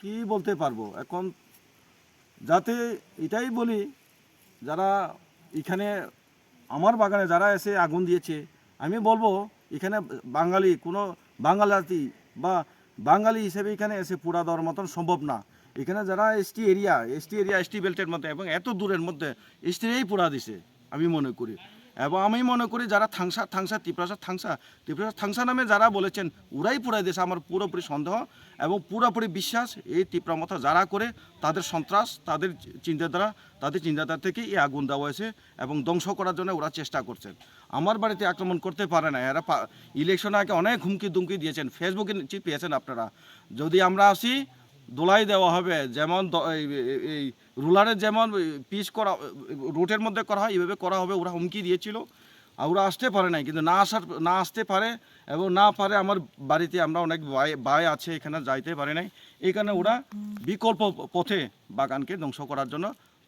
কি বলতে পারবো এখন, যাতে এটাই বলি যারা এখানে আমার বাগানে যারা এসে আগুন দিয়েছে, আমি বলবো এখানে বাঙালি কোনো বাঙালি জাতি বা বাঙালি হিসেবে এখানে এসে পোড়া দেওয়ার মতন সম্ভব না। এখানে যারা এসটি এরিয়া এসটি বেল্টের মধ্যে এবং এত দূরের মধ্যে এসটিরাই পোড়া দিছে আমি মনে করি। এবং আমি মনে করি যারা ত্রিপ্রাসা থাংসা নামে যারা বলেছেন ওরাই পোড়াই দিয়েছে আমার পুরোপুরি সন্দেহ এবং পুরোপুরি বিশ্বাস। এই তীব্র মতো যারা করে তাদের সন্ত্রাস, তাদের চিন্তাধারা থেকে এই আগুন দেওয়া হয়েছে এবং ধ্বংস করার জন্য ওরা চেষ্টা করছেন। আমার বাড়িতে আক্রমণ করতে পারে না এরা। ইলেকশন আগে অনেক হুমকি দুমকি দিয়েছেন, ফেসবুকে পেয়েছেন আপনারা। যদি আমরা আসি দোলাই দেওয়া হবে, যেমন এই রুলারের যেমন পিচ করা রোডের মধ্যে করা হয় এইভাবে করা হবে। ওরা হুমকি দিয়েছিল, ওরা আসতে পারে নাই, কিন্তু না আসতে পারে এবং না পারে আমার বাড়িতে আমরা অনেক ভাই আছে এখানে যাইতে পারে নাই। এখানে ওরা বিকল্প পথে বাগানকে ধ্বংস করার জন্য,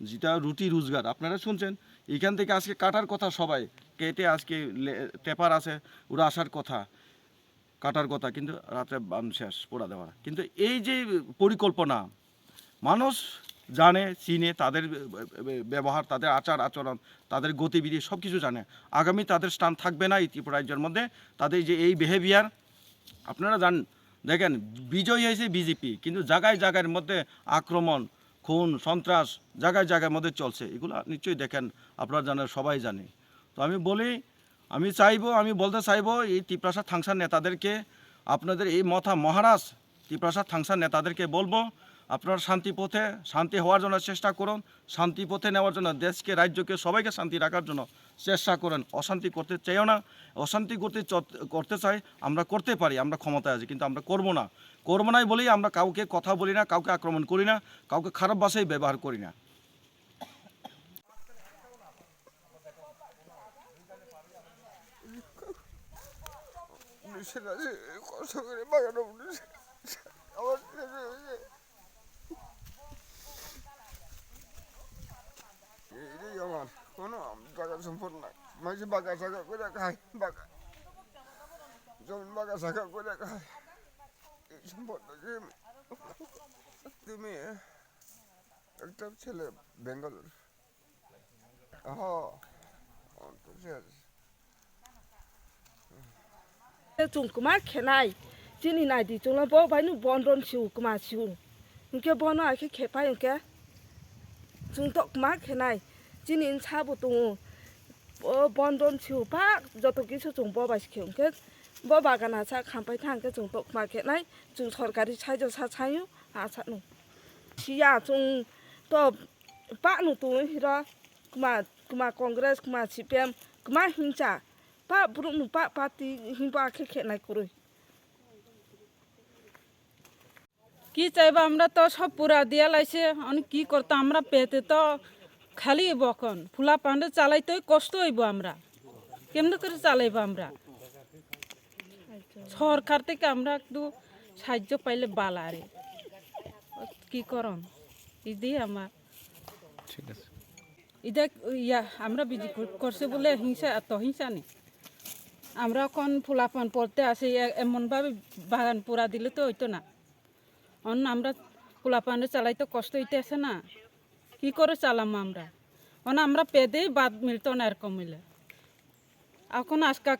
যেটা রুটি রোজগার আপনারা শুনছেন, এখান থেকে আজকে কাটার কথা, সবাই কেটে আজকে টেপার আছে, ওরা আসার কথা কাটার কথা, কিন্তু রাত্রে বান শেষ পোড়া দেওয়া। কিন্তু এই যে পরিকল্পনা মানুষ জানে, চিনে, তাদের ব্যবহার, তাদের আচার আচরণ, তাদের গতিবিধি সব কিছু জানে। আগামী তাদের স্থান থাকবে না এই ত্রিপুরা রাজ্যের মধ্যে। তাদের যে এই বিহেভিয়ার আপনারা দেখেন, বিজয়ী হয়েছে বিজেপি, কিন্তু জায়গায় জায়গার মধ্যে আক্রমণ, খুন, সন্ত্রাস জায়গায় জায়গার মধ্যে চলছে। এগুলো নিশ্চয়ই দেখেন, আপনারা জানেন, সবাই জানে। তো আমি বলতে চাইবো এই ত্রিপ্রাসা থাংসার নেতাদেরকে, আপনাদের এই মথা মহারাজ ত্রিপ্রাসা থাংসার নেতাদেরকে বলবো, আপনারা শান্তি হওয়ার জন্য চেষ্টা করুন, শান্তি পথে নেওয়ার জন্য দেশকে, রাজ্যকে, সবাইকে শান্তি রাখার জন্য চেষ্টা করেন। অশান্তি করতে চাইও না। অশান্তি করতে চাই আমরা, করতে পারি, আমরা ক্ষমতায় আছি, কিন্তু আমরা করবো নাই বলেই আমরা কাউকে কথা বলি না, কাউকে আক্রমণ করি না, কাউকে খারাপ ভাষায় ব্যবহার করি না। কষ্ট করে বাগানো আমার এইটাই আমার কোনো টাকা সম্পদ নাই। মানুষ বাগা সাগা করে খায়, বাগা জমিন বাগা সাগা করে খায়। এই সম্পদটা যে তুমি একটা ছেলে বেঙ্গলের শেষ chúng cũng mắc cái này, chỉ ní này thì chúng nó bố phải nó bón đồn xỉu cũng mà xỉu, những cái bón nó cái khép phải những cái, chúng tôi mắc cái này, chỉ ní cha bộ tung bón đồn xỉu bác, giờ tôi kêu chúng bố phải xỉu cái, bố bà cái nào cha khám phải thang cái chúng tôi mắc cái này, chúng thổi cái đi chạy cho cha nhú, cha nó, chỉ à chúng tôi bác nó tung thì đó, cũng mà Congress cũng mà CPM cũng mà hình trả. Pak buruk nupak parti himpa khek নাই করে কি চাইবা, আমরা তো সব পুরা দিয়া লাইছে, অনেক কি করতে আমরা পেতে তো খালি বকন ফুলা পান্ডে চালাইতে কষ্ট হইব। আমরা কেমনে করে চালাইব? আমরা সরকার থেকে আমরা একটু সাহায্য পাইলে বালা রে, কি করন ইদি আমার ঠিক আছে। ইদা আমরা বিজি করছে বলে হিংসা, এত হিংসা নেই। আমরা এখন ফুলাপান পড়তে আসি, এমনভাবে বাগান পোড়া দিলে তো হইতো না। অন্য আমরা ফুলাপানে চালাইতে কষ্ট হইতে আসে না, কি করে চালাম আমরা? আমরা পেদেই বাদ মিলতো না এরকম মিলে। এখন আজকা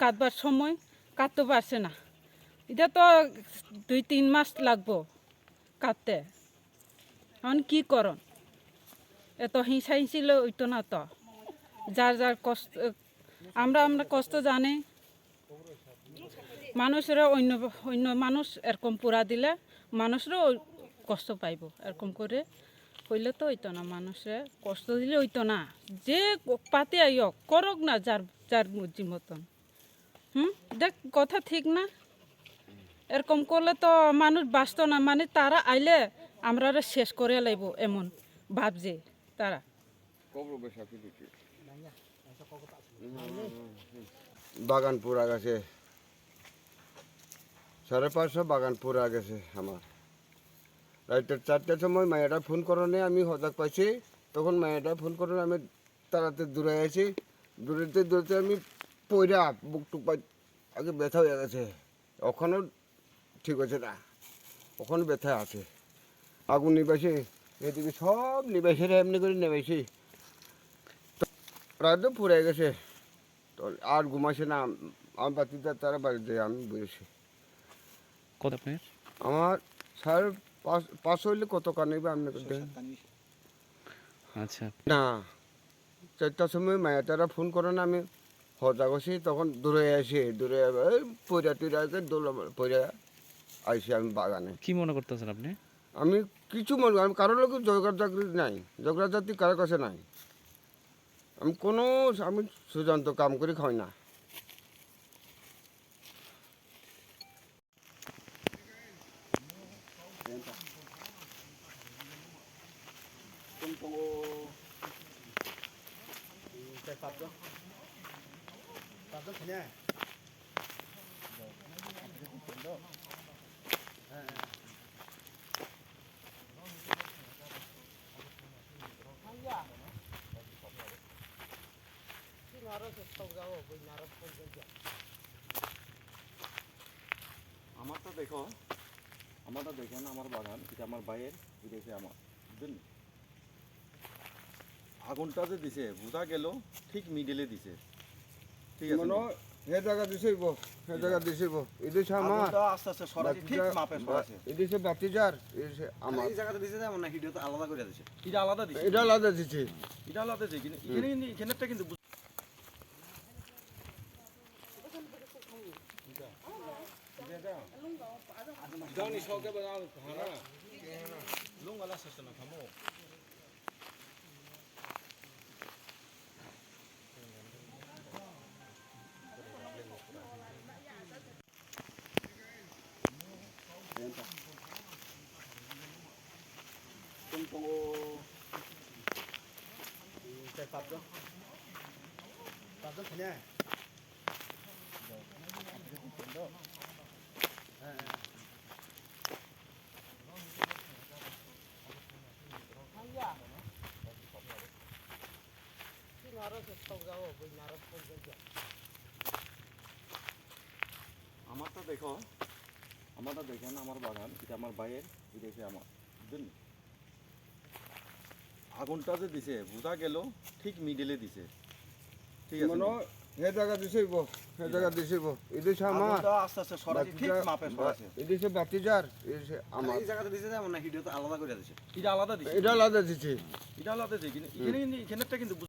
কাটবার সময় কাটতে পারছে না, এটা তো 2-3 মাস লাগবো কাটতে। এখন কি করন? এত হিংসা হিংসিলে হইতো না তো। যার কষ্ট, আমরা কষ্ট জানি, মানুষেরা অন্য মানুষ এরকম পোড়া দিলে মানুষরাও কষ্ট পাইব। এরকম করে হইলে তো হইতো না, মানুষে কষ্ট দিলে হইতো না। যে পাতে আইক করক না যার মর্জি মতন। দেখ কথা ঠিক না? এরকম করলে তো মানুষ বাঁচত না, মানে তারা আইলে আমরা শেষ করে লাইব এমন ভাবছে তারা। বাগান পুরা গেছে, 550 বাগান পুরা গেছে আমার। রাইতের 4টার সময় মায়েরা ফোন করনে আমি হঠাৎ পাইছি, তখন মায়েরা ফোন করনে আমি তাড়াতাড়ি দূরে আছি। দূরেতে আমি পয়রা বুক টুক পাই আগে ব্যথা হয়ে গেছে, ওখানেও ঠিক আছে না, ওখানে ব্যথা আছে। আগুন নিবাইছে, এদিকে সব নিবাইছে রে, এমনি করে নিবাইছে। প্রায় তো পুড়ে গেছে, তো আর ঘুমাইছে না। আমার বাতিদার তারা বাড়িতে, আমি বসেছি। কত আপনার? আমার 550 হইলে কত কানেবে আপনি আচ্ছা, না। 4টার সময় মায়া তারা ফোন করে না, আমি হজা গেছি, তখন দূরে আসি, দূরে পয়রা টুরা পয়রা আইসি আমি বাগানে। কি মনে করতেছেন আপনি? আমি কিছু মনে আমি কারোর লোক ঝগড়া চাকরি নাই, ঝগড়া জাতি কারোর কাছে নাই। আমি সুজান্ত কাম করে খাই না। আমারটা দেখো, আমারটা দেখেন, আমার বাগান, এটা আমার বাইয়ের, এটা হচ্ছে আমার, বুঝলেন? আগুনটা যে দিছে বোঝা গেল ঠিক মিডিলে দিছে, ঠিক আছে? মনে হে জায়গা দিছিব, হে জায়গা দিছিব, এদিকে আমার আগুনটা আস্তে আস্তে সরাসরি ঠিক মাপে সরাসরি। এদিকে বাতিজার, এদিকে আমার। এই জায়গাটা দিছে যেমন না, এটা তো আলাদা করে দিছে, এটা আলাদা দিছে, এটা আলাদা দিছে। এটা আলাদা দিছে, কিন্তু এখানেরটা কিন্তু আমারটা দেখো, আমারটা দেখেন, আমার বাগান, এটা আমার বাইয়ের, এটা হচ্ছে আমার, বুঝলেন? আগুনটা যে দিছে বোঝা গেল ঠিক মিডিলে দিছে, ঠিক আছে? মনে হে জায়গা দিছিব, হে জায়গা দিছিব, এদিকে আমার। আগুনটা আস্তে আস্তে সরাসরি ঠিক মাপে সরাসরি। এদিকে বাতিজার, এদিকে আমার। এই জায়গাটা দিছে যেমন না, এটা তো আলাদা করে দিছে, এটা আলাদা দিছে, এটা আলাদা দিছে। এটা আলাদা দিছে, কিন্তু এখানেরটা কিন্তু